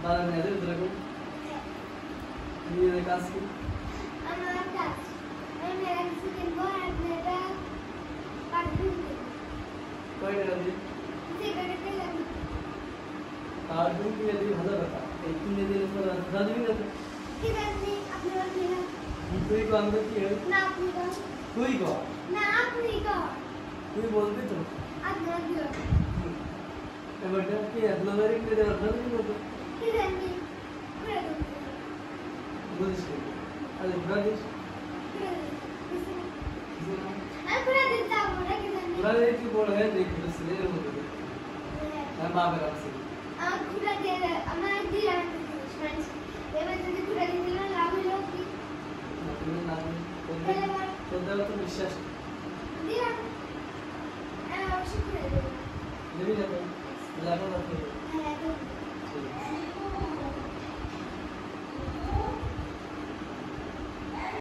বাজার নিয়ে যাবে এরকম নিয়ে কাজ কি আমার কাজ আমি ম্যাগজিন কিনবো আর মেয়েটা পাঠবই কয় টাকা দিয়ে সিগারেটে লাগবে আর তুমি কি দিবি 1000 টাকা এই কিনে দিলে তো দাদা দিবি না তো ঠিক আছে আপনারা দিলেন তুই কো আমি কি না আপনি দাও তুই কো না আপনি দাও তুই বলবি তো আপনারা দিও এবারটা কি ব্লগারিং করে দেওয়ার দাদা দিবি তো ঠিক আছে করে দাও বুঝিস কি আরে ব্রাদিস আমি করে দিতে যাবো না কি জানি ব্রাদিস কি বড় হয় দেখি তো সিলের মধ্যে আমি বাবা কাছে আমার ঘুরে দিয়ে আমার দিলাম ফ্রেন্ডস এবার যদি ঘুরে দিয়ে দিলাম লাভ হলো কি তুমি না তোদের তো বিশ্বাস দিলাম অবশ্যই ঘুরে দেবো দেবি না তো লাগো না